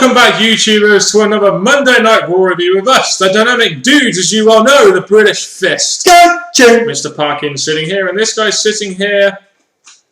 Welcome back, YouTubers, to another Monday Night Raw review with us, the dynamic dudes, as you well know, the British Fist. Gotcha! Mr. Parkin sitting here, and this guy sitting here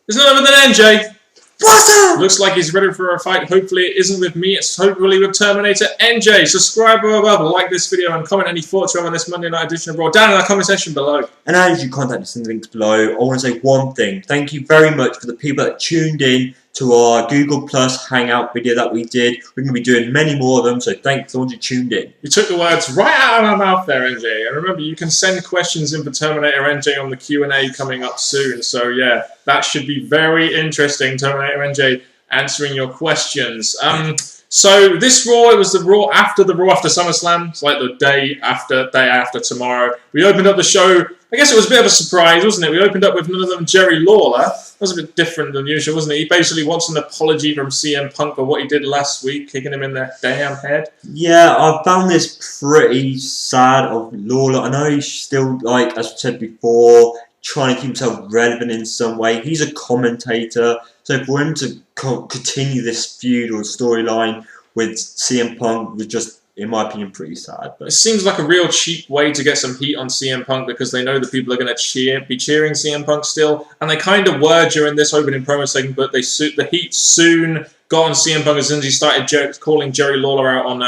is none other than NJ. What's up? Looks like he's ready for a fight. Hopefully it isn't with me, it's hopefully with Terminator. NJ, subscribe above, like this video, and comment any thoughts you have on this Monday Night edition of Raw down in the comment section below. And as you contact us in the links below, I want to say one thing. Thank you very much for the people that tuned in to our Google Plus Hangout video that we did. We're going to be doing many more of them, so thanks to all who tuned in. You took the words right out of my mouth there, NJ. And remember, you can send questions in for Terminator NJ on the Q&A coming up soon. So yeah, that should be very interesting, Terminator NJ answering your questions. So this Raw, it was the Raw after SummerSlam. It's like the day after tomorrow. We opened up the show. I guess it was a bit of a surprise, wasn't it? We opened up with none other than Jerry Lawler. That was a bit different than usual, wasn't it? He basically wants an apology from CM Punk for what he did last week, kicking him in the damn head. Yeah, I found this pretty sad of Lawler. I know he's still, like, as I said before, trying to keep himself relevant in some way. He's a commentator, so for him to continue this feud or storyline with CM Punk was just, in my opinion, pretty sad. But it seems like a real cheap way to get some heat on CM Punk because they know the people are going to be cheering CM Punk still, and they kind of were during this opening promo segment, but the heat soon got on CM Punk as soon as he started calling Jerry Lawler out on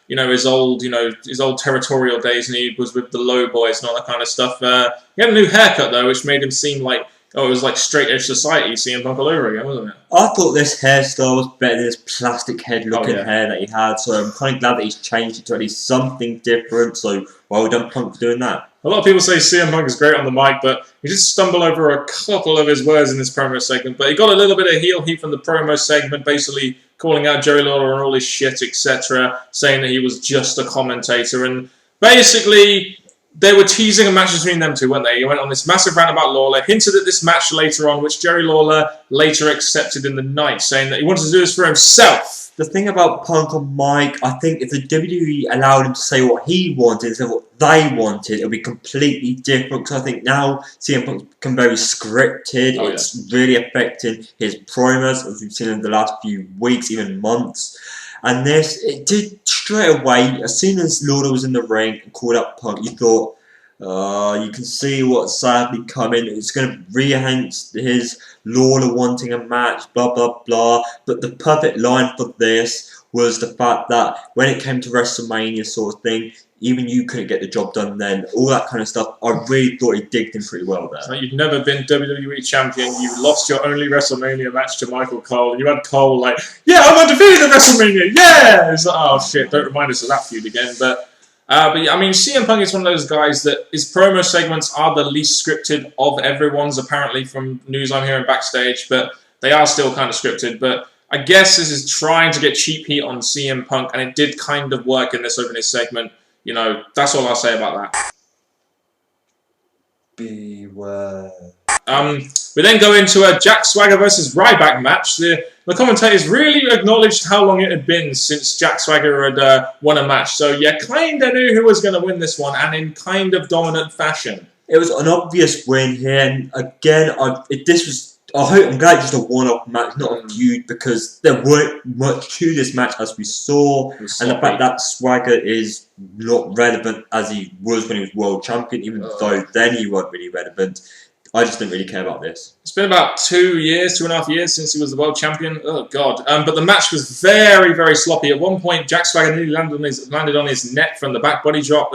his old territorial days, and he was with the Low Boys and all that kind of stuff. He had a new haircut though, which made him seem like, oh, it was like straight edge society, CM Punk all over again, wasn't it? I thought this hairstyle was better than this plastic head looking hair that he had, so I'm kind of glad that he's changed it to at least something different, so well done Punk for doing that. A lot of people say CM Punk is great on the mic, but he did stumble over a couple of his words in this promo segment, but he got a little bit of heel heat from the promo segment, basically calling out Jerry Lawler and all his shit, etc., saying that he was just a commentator, and basically they were teasing a match between them two, weren't they? He went on this massive rant about Lawler, hinted at this match later on, which Jerry Lawler later accepted in the night, saying that he wanted to do this for himself. The thing about Punk on mic, I think if the WWE allowed him to say what he wanted instead of what they wanted, it would be completely different. Because I think now CM Punk's become very scripted. It's really affecting his promos, as we've seen in the last few weeks, even months. And this, it did straight away, as soon as Lawler was in the ring and called up Punk, you thought, you can see what's sadly coming. It's going to re-enhance his Lawler wanting a match, blah, blah, blah. But the perfect line for this was the fact that when it came to WrestleMania sort of thing, even you couldn't get the job done then. All that kind of stuff. I really thought he digged him pretty well there. So you'd never been WWE champion. You lost your only WrestleMania match to Michael Cole. And you had Cole like, yeah, I'm undefeated at WrestleMania. Yeah! It's like, oh shit, don't remind us of that feud again. But yeah, I mean, CM Punk is one of those guys that his promo segments are the least scripted of everyone's, apparently, from news I'm hearing backstage. But they are still kind of scripted. But I guess this is trying to get cheap heat on CM Punk. And it did kind of work in this opening segment. You know, that's all I'll say about that. Beware. We then go into a Jack Swagger versus Ryback match. The commentators really acknowledged how long it had been since Jack Swagger had won a match. So you kind of knew who was going to win this one, and in kind of dominant fashion. It was an obvious win here, and again, I'm glad it's just a one-off match, not a feud, because there weren't much to this match as we saw, and the fact that Swagger is not relevant as he was when he was world champion, even though then he wasn't really relevant. I just didn't really care about this. It's been about 2.5 years since he was the world champion. Oh god! But the match was very, very sloppy. At one point, Jack Swagger nearly landed on his neck from the back body drop.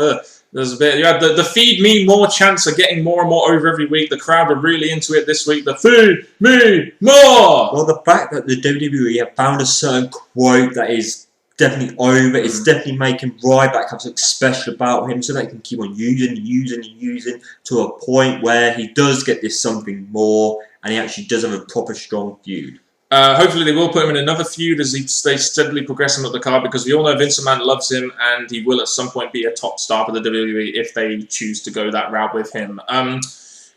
There's a bit. You had the feed me more chants are getting more and more over every week. The crowd are really into it this week. The feed me more. Well, the fact that the WWE have found a certain quote that is definitely over, it's definitely making Ryback have something special about him, so they can keep on using to a point where he does get this something more, and he actually does have a proper strong feud. Hopefully they will put him in another feud as they steadily progress him up the card, because we all know Vince McMahon loves him, and he will at some point be a top star for the WWE if they choose to go that route with him.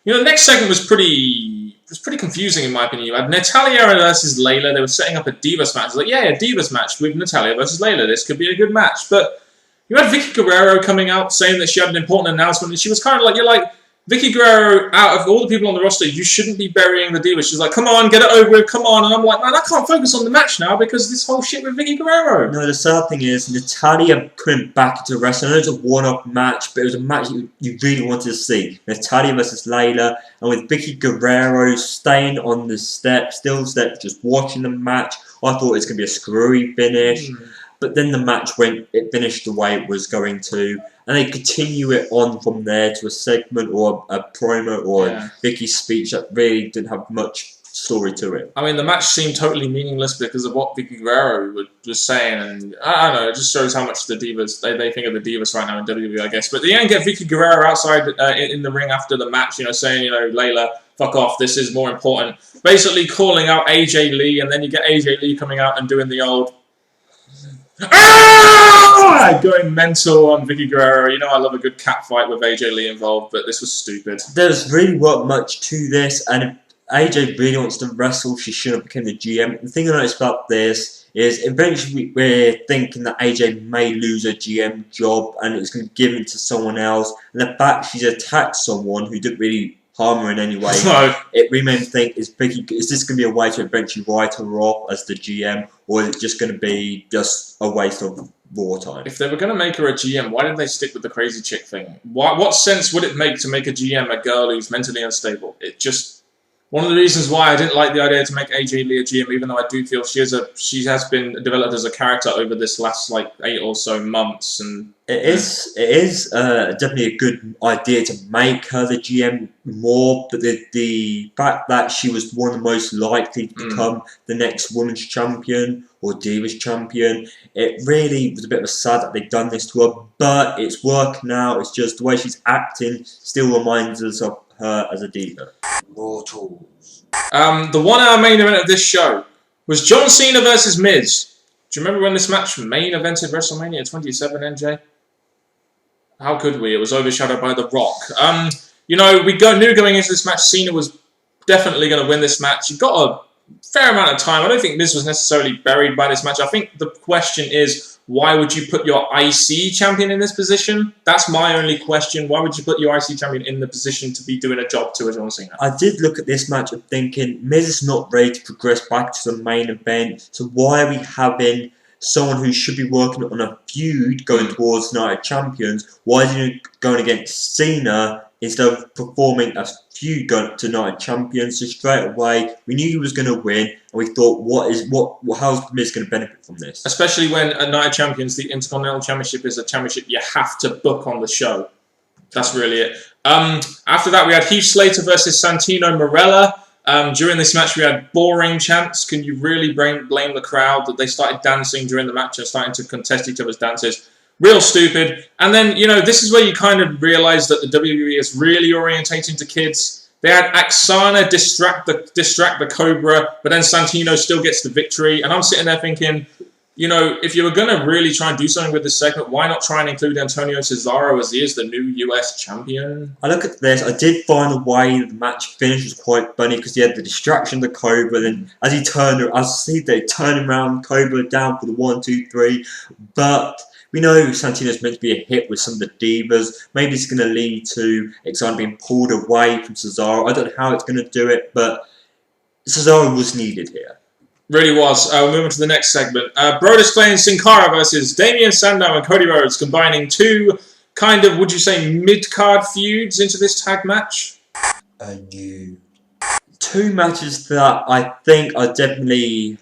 The next segment was pretty confusing in my opinion. You had Natalya versus Layla. They were setting up a Divas match. It's like, yeah, a Divas match with Natalya versus Layla. This could be a good match. But you had Vicky Guerrero coming out saying that she had an important announcement, and she was kind of like, Vicky Guerrero, out of all the people on the roster, you shouldn't be burying the Divas. She's like, come on, get it over with, come on. And I'm like, man, I can't focus on the match now because this whole shit with Vicky Guerrero. No, the sad thing is, Natalya couldn't back into wrestling. I know it's a one-off match, but it was a match you really wanted to see. Natalya versus Layla, and with Vicky Guerrero staying on the still steps, just watching the match, I thought it was going to be a screwy finish. But then the match it finished the way it was going to, and they continue it on from there to a segment or a promo or Vicky's speech that really didn't have much story to it. I mean, the match seemed totally meaningless because of what Vicky Guerrero was saying, and I don't know, it just shows how much the Divas, they think of the Divas right now in WWE, I guess. But you don't get Vicky Guerrero outside in the ring after the match, saying, Layla, fuck off, this is more important. Basically calling out AJ Lee, and then you get AJ Lee coming out and doing the old going mental on Vicky Guerrero. I love a good cat fight with AJ Lee involved, but this was stupid. There's really not much to this, and if AJ really wants to wrestle, she shouldn't become the GM. The thing I noticed about this is eventually we're thinking that AJ may lose her GM job and it's going to be given to someone else, and the fact she's attacked someone who didn't really harm her in any way, it really made me think, is this going to be a way to eventually write her off as the GM, or is it just going to be just a waste of Raw time? If they were going to make her a GM, why didn't they stick with the crazy chick thing? What sense would it make to make a GM a girl who's mentally unstable? It just... One of the reasons why I didn't like the idea to make AJ Lee a GM, even though I do feel she has been developed as a character over this last 8 or so months, and it is definitely a good idea to make her the GM more. But the fact that she was one of the most likely to become the next women's champion or Divas champion, it really was a bit of a sad that they've done this to her. But it's working now. It's just the way she's acting still reminds us of her as a diva. Mortals. The 1 hour main event of this show was John Cena versus Miz. Do you remember when this match main evented WrestleMania 27, NJ? How could we? It was overshadowed by The Rock. We knew going into this match Cena was definitely going to win this match. He got a fair amount of time. I don't think Miz was necessarily buried by this match. I think the question is, why would you put your IC champion in this position? That's my only question. Why would you put your IC champion in the position to be doing a job to a John Cena? I did look at this match and thinking, Miz is not ready to progress back to the main event, so why are we having someone who should be working on a feud going towards Night of Champions? Why is he going against Cena instead of performing a feud going to Night of Champions? So straight away, we knew he was going to win, and we thought, how's Miz going to benefit from this? Especially when at Night of Champions, the Intercontinental Championship is a championship you have to book on the show. That's really it. After that, we had Heath Slater versus Santino Marella. During this match, we had boring chants. Can you really blame the crowd that they started dancing during the match and starting to contest each other's dances? Real stupid. And then, this is where you kind of realise that the WWE is really orientating to kids. They had Aksana distract the Cobra, but then Santino still gets the victory. And I'm sitting there thinking, if you were going to really try and do something with this segment, why not try and include Antonio Cesaro as he is the new US champion? I look at this, I did find the way the match finished was quite funny because he had the distraction of the Cobra, then as he turned, they turned around, Cobra down for the 1, 2, 3, but we know Santino's meant to be a hit with some of the divas. Maybe it's going to lead to Aksana being pulled away from Cesaro. I don't know how it's going to do it, but Cesaro was needed here. Really was. We'll move on to the next segment. Brodus Clay and Sin Cara versus Damien, Sandow and Cody Rhodes, combining two kind of, would you say, mid-card feuds into this tag match? A new. Two matches that I think are definitely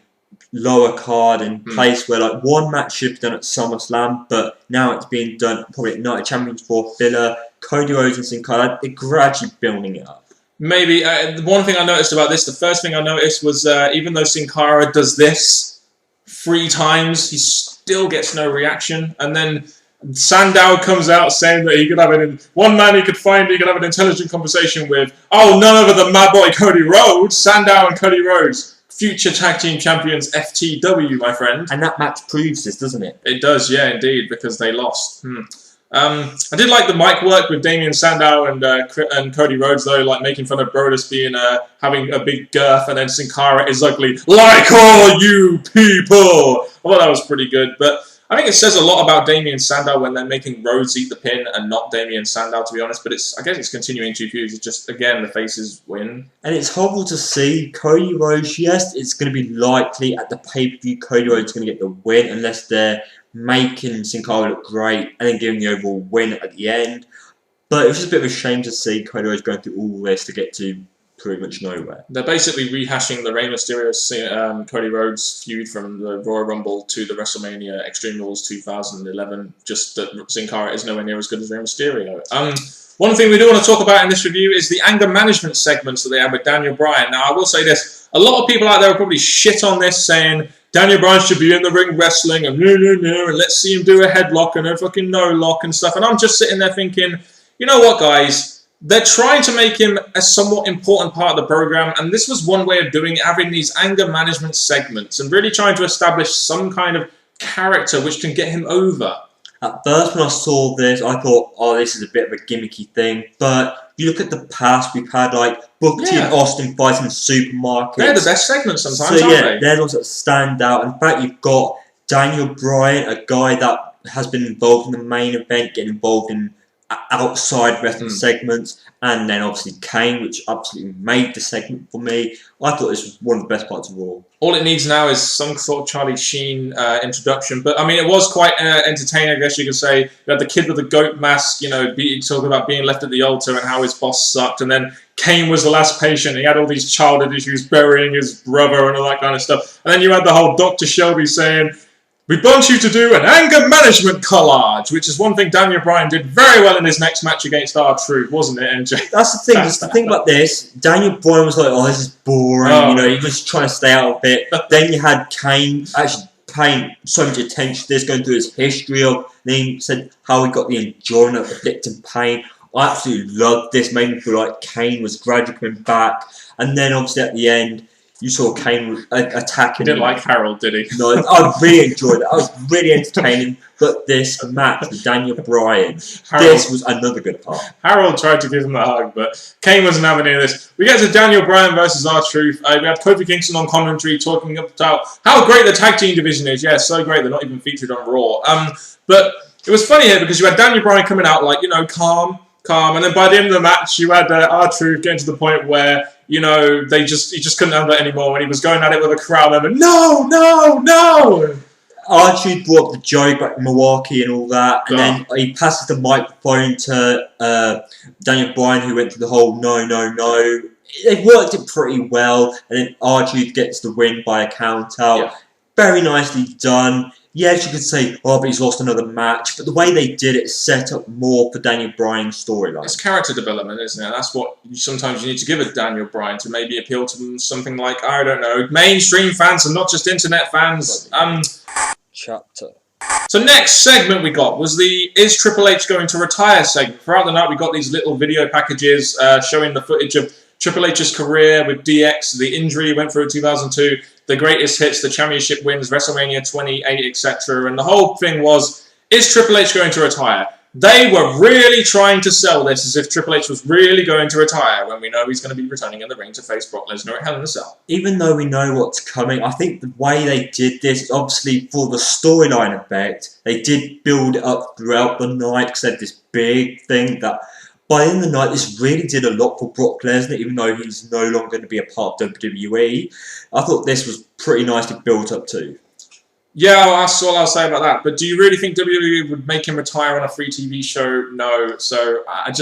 lower card in place where one match should be done at SummerSlam, but now it's being done probably at Night of Champions for filler. Cody Rhodes and Sin Cara, they're gradually building it up. Maybe. One thing I noticed about this, the first thing I noticed was even though Sin Cara does this 3 times, he still gets no reaction. And then Sandow comes out saying that he could have one man he could have an intelligent conversation with. Oh, none other than my boy Cody Rhodes. Sandow and Cody Rhodes, future tag team champions FTW, my friend. And that match proves this, doesn't it? It does, yeah, indeed, because they lost. I did like the mic work with Damien Sandow and Cody Rhodes, though, making fun of Brodus being having a big girth, and then Sin Cara is ugly, like all you people. I thought that was pretty good, but I think it says a lot about Damien Sandow when they're making Rhodes eat the pin and not Damien Sandow, to be honest. But I guess it's continuing to fuse. It's just, again, the faces win. And it's horrible to see Cody Rhodes. Yes, it's going to be likely at the pay-per-view Cody Rhodes is going to get the win unless they're making Sin Cara look great and then giving the overall win at the end. But it was just a bit of a shame to see Cody Rhodes going through all this to get to pretty much nowhere. They're basically rehashing the Rey Mysterio Cody Rhodes feud from the Royal Rumble to the WrestleMania Extreme Rules 2011, just that Sin Cara is nowhere near as good as Rey Mysterio. One thing we do want to talk about in this review is the anger management segments that they have with Daniel Bryan. Now, I will say this, a lot of people out there will probably shit on this, saying Daniel Bryan should be in the ring wrestling, and and let's see him do a headlock and a fucking no-lock and stuff. And I'm just sitting there thinking, you know what, guys? They're trying to make him a somewhat important part of the program, and this was one way of doing it, having these anger management segments and really trying to establish some kind of character which can get him over. At first, when I saw this, I thought, oh, this is a bit of a gimmicky thing. But you look at the past, we've had like Booker T and Austin fighting in supermarkets. They're the best segments sometimes, so, aren't they? They're the ones that stand out. In fact, you've got Daniel Bryan, a guy that has been involved in the main event, getting involved in outside wrestling segments, and then obviously Kane, which absolutely made the segment for me. I thought this was one of the best parts of Raw. All it needs now is some sort of Charlie Sheen introduction, but I mean, it was quite entertaining, I guess you could say. You had the kid with the goat mask, you know, talking about being left at the altar and how his boss sucked, and then Kane was the last patient. He had all these childhood issues, burying his brother and all that kind of stuff. And then you had the whole Dr. Shelby saying, we want you to do an anger management collage, which is one thing Daniel Bryan did very well in his next match against R-Truth, wasn't it, MJ? That's the thing. The thing about this, Daniel Bryan was like, oh, this is boring. You know, he was trying to stay out of it. Then you had Kane actually paying so much attention to this, going through his history of, then he said how he got the enjoyment of inflicting pain. I absolutely loved this. Made me feel like Kane was gradually coming back. And then obviously at the end, you saw Kane attacking. He didn't like Harold, did he? No, I really enjoyed it. I was really entertaining. But this match with Daniel Bryan, this was another good part. Harold tried to give him a hug, but Kane wasn't having any of this. We get to Daniel Bryan versus R-Truth. We had Kofi Kingston on commentary talking about how great the tag team division is. Yeah, so great. They're not even featured on Raw. But it was funny here because you had Daniel Bryan coming out like, you know, calm. And then by the end of the match, you had R-Truth getting to the point where, you know, he just couldn't handle it anymore. When he was going at it with a crowd member, no! R-Truth brought up the joke about Milwaukee and all that, and then he passes the microphone to Daniel Bryan, who went through the whole no. They worked it pretty well, and then R-Truth gets the win by a count out. Yeah. Very nicely done. Yes, you could say, oh, but he's lost another match. But the way they did it set up more for Daniel Bryan's storyline. It's character development, isn't it? That's what sometimes you need to give a Daniel Bryan to maybe appeal to something like, I don't know, mainstream fans and not just internet fans. Chapter. So next segment we got was the Is Triple H Going to Retire segment. Throughout the night we got these little video packages showing the footage of Triple H's career with DX, the injury he went through in 2002, the greatest hits, the championship wins, WrestleMania 28, etc. And the whole thing was, is Triple H going to retire? They were really trying to sell this as if Triple H was really going to retire when we know he's going to be returning in the ring to face Brock Lesnar at Hell in a Cell. Even though we know what's coming, I think the way they did this is obviously for the storyline effect. They did build it up throughout the night because they had this big thing that by the end of the night, this really did a lot for Brock Lesnar, even though he's no longer going to be a part of WWE. I thought this was pretty nicely built up too. Yeah, that's all I'll say about that. But do you really think WWE would make him retire on a free TV show? No. So I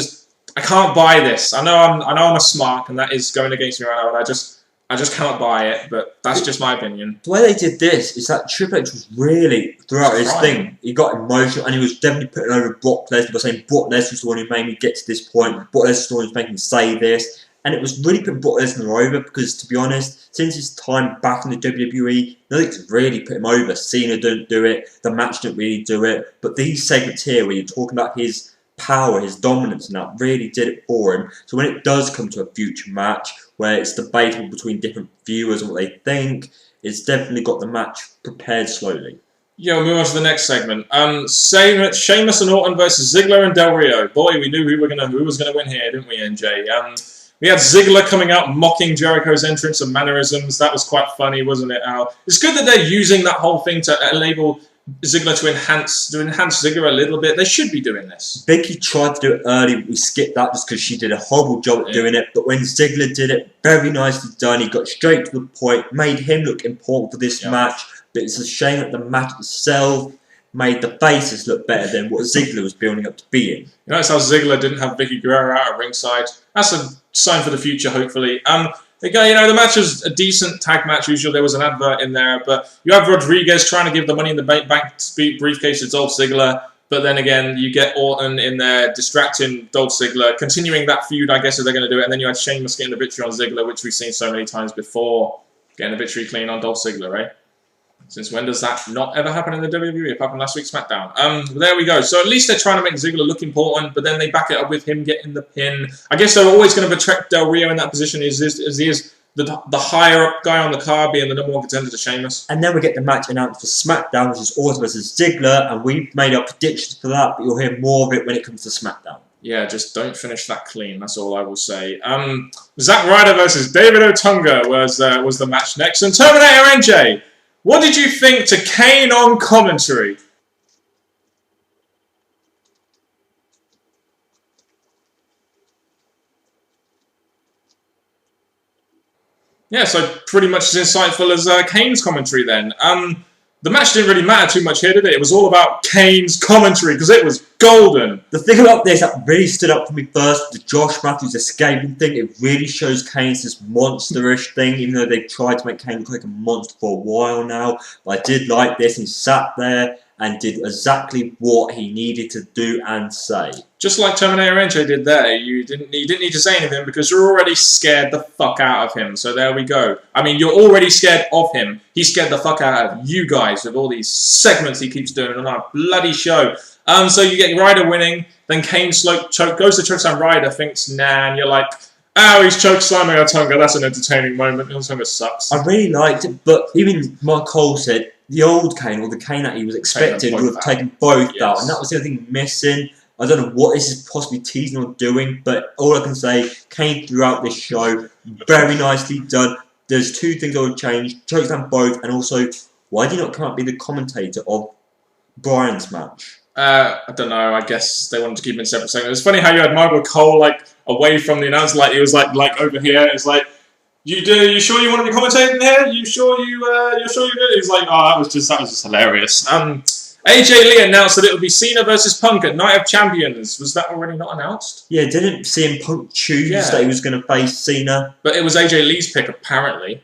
can't buy this. I know I'm a smart, and that is going against me right now. But I just can't buy it. But that's just my opinion. The way they did this is that Triple H was really throughout his thing. He got emotional, and he was definitely putting over Brock Lesnar by saying Brock Lesnar's the one who made me get to this point. Brock Lesnar's the one who's making me say this. And it was really putting Brock Lesnar over because, to be honest, since his time back in the WWE, nothing's really put him over. Cena didn't do it, the match didn't really do it. But these segments here, where you're talking about his power, his dominance, and that really did it for him. So when it does come to a future match, where it's debatable between different viewers and what they think, it's definitely got the match prepared slowly. Yeah, we'll move on to the next segment. Sheamus and Orton versus Ziggler and Del Rio. Boy, we knew who was going to win here, didn't we, NJ? We had Ziggler coming out mocking Jericho's entrance and mannerisms. That was quite funny, wasn't it, Al? It's good that they're using that whole thing to label Ziggler to enhance Ziggler a little bit. They should be doing this. Vicky tried to do it early, but we skipped that just because she did a horrible job at doing it. But when Ziggler did it, very nicely done. He got straight to the point, made him look important for this match. But it's a shame that the match itself made the faces look better than what Ziggler was building up to being. You notice how Ziggler didn't have Vicky Guerrero out at ringside. That's a sign for the future, hopefully. Again, you know, the match was a decent tag match. Usually there was an advert in there, but you have Rodriguez trying to give the Money in the Bank briefcase to Dolph Ziggler, but then again, you get Orton in there distracting Dolph Ziggler, continuing that feud, I guess, if they're going to do it, and then you had Sheamus getting the victory on Ziggler, which we've seen so many times before, getting the victory clean on Dolph Ziggler, right? Since when does that not ever happen in the WWE, apart from last week's SmackDown? There we go. So at least they're trying to make Ziggler look important, but then they back it up with him getting the pin. I guess they're always going to protect Del Rio in that position as he is the higher up guy on the card, being the number one contender to Sheamus. And then we get the match announced for SmackDown, which is Orton versus Ziggler, and we've made our predictions for that, but you'll hear more of it when it comes to SmackDown. Yeah, just don't finish that clean. That's all I will say. Zack Ryder versus David Otunga was the match next. And Terminator NJ, what did you think to Kane on commentary? Yeah, so pretty much as insightful as Kane's commentary then. The match didn't really matter too much here, did it? It was all about Kane's commentary because it was golden. The thing about this that really stood up for me first, the Josh Matthews escaping thing, it really shows Kane's this monsterish thing, even though they've tried to make Kane look like a monster for a while now. But I did like this. He sat there and did exactly what he needed to do and say. Just like Terminator NJ did there, you didn't need to say anything because you're already scared the fuck out of him. So there we go. I mean, you're already scared of him. He scared the fuck out of you guys with all these segments he keeps doing on our bloody show. So you get Ryder winning, then Kane goes to chokeslam Ryder, thinks nah, and you're like, oh, he's chokeslamming Otunga. That's an entertaining moment. Otunga sucks. I really liked it, but even Mark Cole said the old Kane, or the Kane that he was expected, would have taken both out, and that was the other thing missing. I don't know what this is possibly teasing or doing, but all I can say, Kane throughout this show, very nicely done. There's two things I would change, chokeslam both, and also, why did he not come up and be the commentator of Bryan's match? I don't know, I guess they wanted to keep him in separate segments. It's funny how you had Michael Cole away from the announcer, he was like over here. It's like, you sure you want to be commentating here? You sure you're good? He's like, oh, that was just hilarious. AJ Lee announced that it would be Cena versus Punk at Night of Champions. Was that already not announced? Yeah, didn't CM Punk choose that he was going to face Cena? But it was AJ Lee's pick, apparently.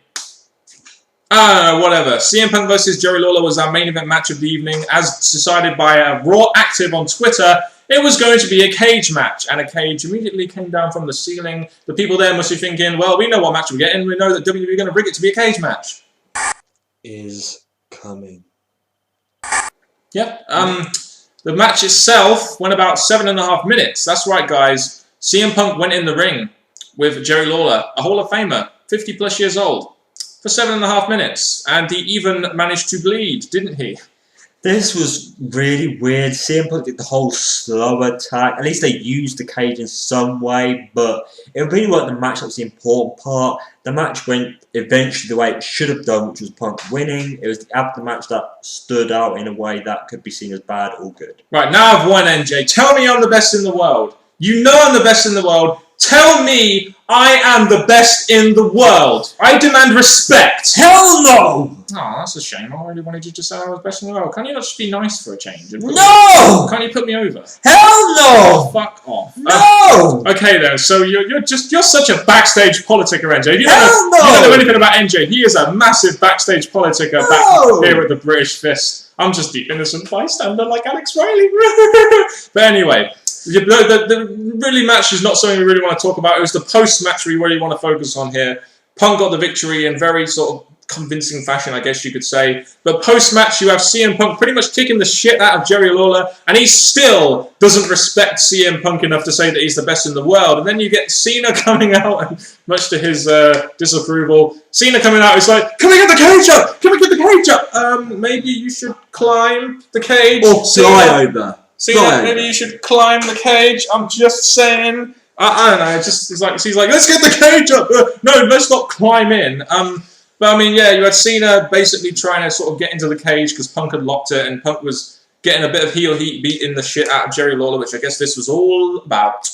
I don't know, whatever. CM Punk versus Jerry Lawler was our main event match of the evening. As decided by Raw Active on Twitter, it was going to be a cage match. And a cage immediately came down from the ceiling. The people there must be thinking, well, we know what match we're getting. We know that WWE are going to rig it to be a cage match. Is coming. Yep. The match itself went about 7.5 minutes. That's right, guys. CM Punk went in the ring with Jerry Lawler, a Hall of Famer, 50 plus years old, for 7.5 minutes. And he even managed to bleed, didn't he? This was really weird. CM Punk did the whole slow attack. At least they used the cage in some way, but it really wasn't the match that was the important part. The match went eventually the way it should have done, which was Punk winning. It was the aftermatch that stood out in a way that could be seen as bad or good. Right, now I've won, NJ. Tell me I'm the best in the world. You know I'm the best in the world. Tell me I am the best in the world. I demand respect. Hell no! Oh, that's a shame. I really wanted you to say I was best in the world. Can't you not just be nice for a change? No! Can't you put me over? Hell no! Fuck off. No! Okay then, so you're such a backstage politicker, NJ. You Hell no! You don't know anything about NJ. He is a massive backstage politicker back here at the British Fist. I'm just the innocent bystander like Alex Riley. But anyway, the really match is not something we really want to talk about. It was the post-match we really want to focus on here. Punk got the victory in very sort of convincing fashion, I guess you could say. But post-match, you have CM Punk pretty much kicking the shit out of Jerry Lawler, and he still doesn't respect CM Punk enough to say that he's the best in the world. And then you get Cena coming out, and much to his disapproval, Cena coming out, he's like, "Can we get the cage up? Can we get the cage up? Maybe you should climb the cage." Or fly over. Cena, maybe you should climb the cage. I'm just saying. I don't know. She's like, let's get the cage up. No, let's not climb in. But I mean, yeah, you had Cena basically trying to sort of get into the cage because Punk had locked it, and Punk was getting a bit of heel heat beating the shit out of Jerry Lawler, which I guess this was all about.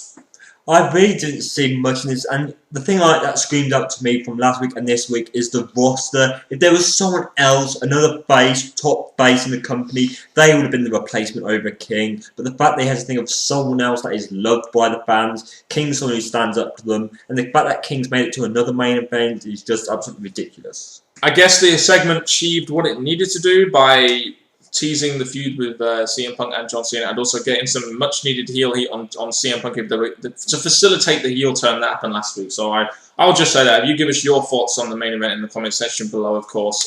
I really didn't see much in this, and the thing that screamed out to me from last week and this week is the roster. If there was someone else, another face, top face in the company, they would have been the replacement over King. But the fact they had to think of someone else that is loved by the fans, King's someone who stands up to them, and the fact that King's made it to another main event is just absolutely ridiculous. I guess the segment achieved what it needed to do by teasing the feud with CM Punk and John Cena, and also getting some much-needed heel heat on CM Punk to facilitate the heel turn that happened last week. So I'll just say that. If you give us your thoughts on the main event in the comment section below, of course.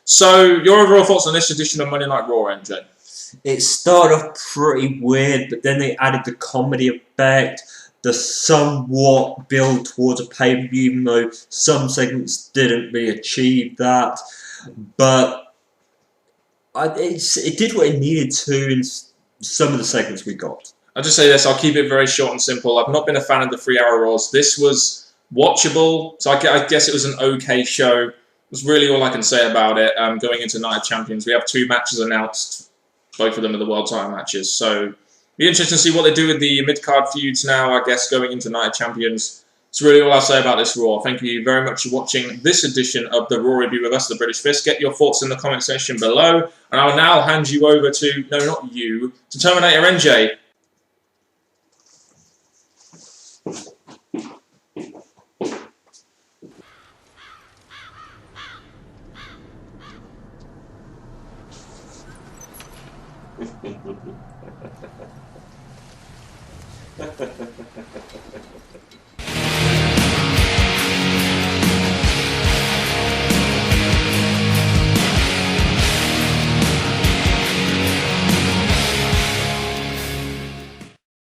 So your overall thoughts on this edition of Monday Night Raw, MJ? It started off pretty weird, but then they added the comedy effect, the somewhat build towards a pay-per-view, even though some segments didn't really achieve that. But it did what it needed to in some of the segments we got. I'll just say this, I'll keep it very short and simple. I've not been a fan of the 3-hour Raws. This was watchable, so I guess it was an okay show. That's really all I can say about it. Going into Night of Champions, we have 2 matches announced. Both of them are the world title matches. So, be interesting to see what they do with the mid-card feuds now, I guess, going into Night of Champions. That's really all I'll say about this Raw. Thank you very much for watching this edition of the Raw Review with us, the British Fist. Get your thoughts in the comment section below. And I'll now hand you over to, no, not you, to Terminator NJ.